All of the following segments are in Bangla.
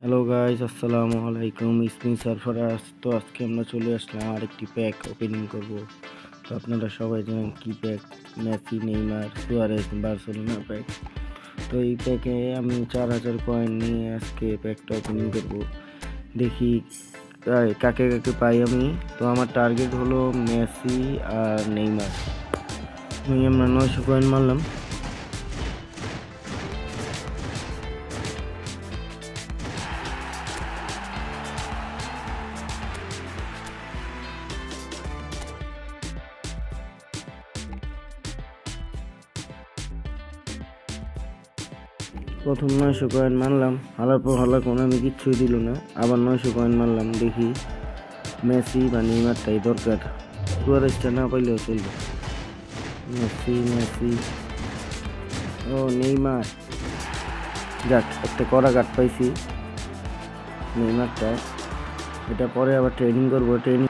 হ্যালো গাইস, আসসালামু আলাইকুম। ইসমি সারফরাজ। তো আজকে আমরা চলে আসলাম আরেকটি প্যাক ওপেনিং করব। তো আপনারা সবাই জানেন কি pack, Messi, Neymar, Suarez, Barcelona pack. তো এই প্যাকে আমি 4000 কয়েন নিয়ে আজকে প্যাকটা ওপেনিং করব। দেখি কাকে কাকে পাই আমি। তো আমার টার্গেট হলো মেসি আর নেইমার। আমরা 900 কয়েন মারলাম। প্রথম 900 কয়েন মারলাম, হালার পর হালা কোনো আমি কিচ্ছুই দিল না। আবার 900 কয়েন মারলাম, দেখি মেসি বা নেইমারটাই দরকার, সুয়ারেজটা না পাইলেও চলবে। মেসি মেসি ও নেইমার, যাক একটা কড়া কাট পাইছি নেইমারটা। এটা পরে আবার ট্রেনিং করবো। ট্রেনিং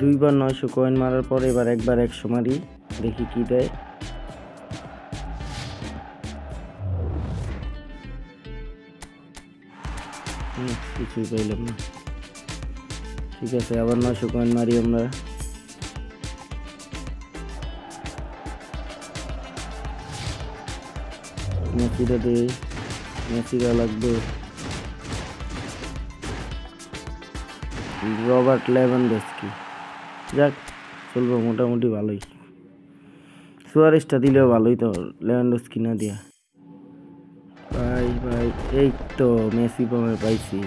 দুইবার 900 কয়েন মারার পরে এবার একবার 100 মারি, দেখি কি দেয়। কিছুই পাইলাম না। ঠিক আছে, আবার 900 কয়েন মারি আমরা। মেসিটা দেই, মেসিটা লাগবে। রবার্ট লেভানডস্কি, যাক চলবো মোটামুটি ভালোই। সুয়ারেজটা দিলেও ভালোই, তো লেভানডস্কি না দিয়া। ভাই ভাই এই তো মেসি পাইছি।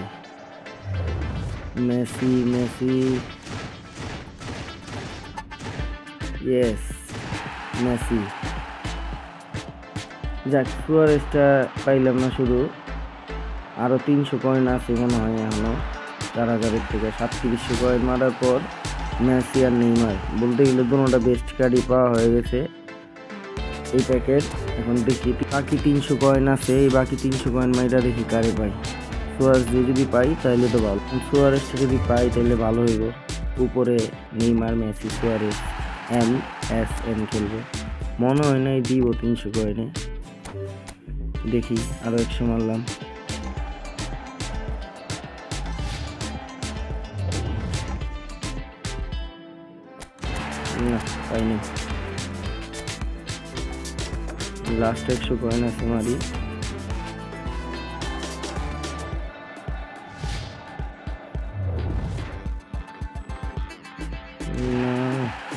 Messi Messi yes, Messi. যাক সুয়ারেজটা পাইলাম না, শুধু আরও 300 কয়েন আছে মনে হয় এখনো। 4000 থেকে 3700 কয়েন মারার পর মেসি আর নেইমার বলতে গেলে দুটোটা বেস্ট কার্ডই পাওয়া হয়ে গেছে এই প্যাকেট। এখন দেখি বাকি 300 কয়েন আছে, এই বাকি 300 কয়েন মাইরা দেখি কারে পাই। সুয়ারেজ যদি পাই তাহলে তো ভালো, সুয়ারেজটা যদি পাই তাহলে ভালো হইব। উপরে নেইমার, মেসি, সুয়ারেজ, MSN খেলবে। মনে হয় নাই দিব 300 কয়েনে। দেখি আরো 100 মারলাম। না পাইনি, লাস্ট 100 কয়েন আছে মারি।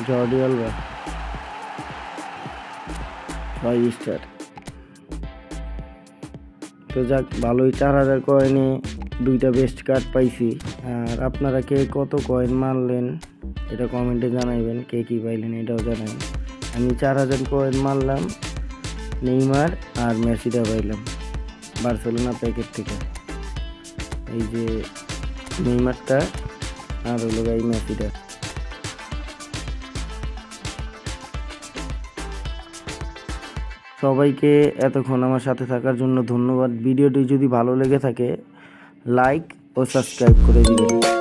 জর্ডি আলবা 5 স্টার। তো যাক ভালোই, 4000 কয়েনে 2টা বেস্ট কার্ড পাইছি। আর আপনারা কে কত কয়েন মারলেন এটা কমেন্টে জানাইবেন, কে কি পাইলেন এটাও জানাই। আমি 4000 কয়েন মারলাম, নেইমার আর মেসিটা পাইলাম বার্সেলোনা প্যাকেট থেকে। এই যে নেইমারটা আর হলো এই মেসিটা। সবাইকে এতক্ষণ আমার সাথে থাকার জন্য ধন্যবাদ। ভিডিওটি যদি ভালো লেগে থাকে লাইক ও সাবস্ক্রাইব করে দিবেন।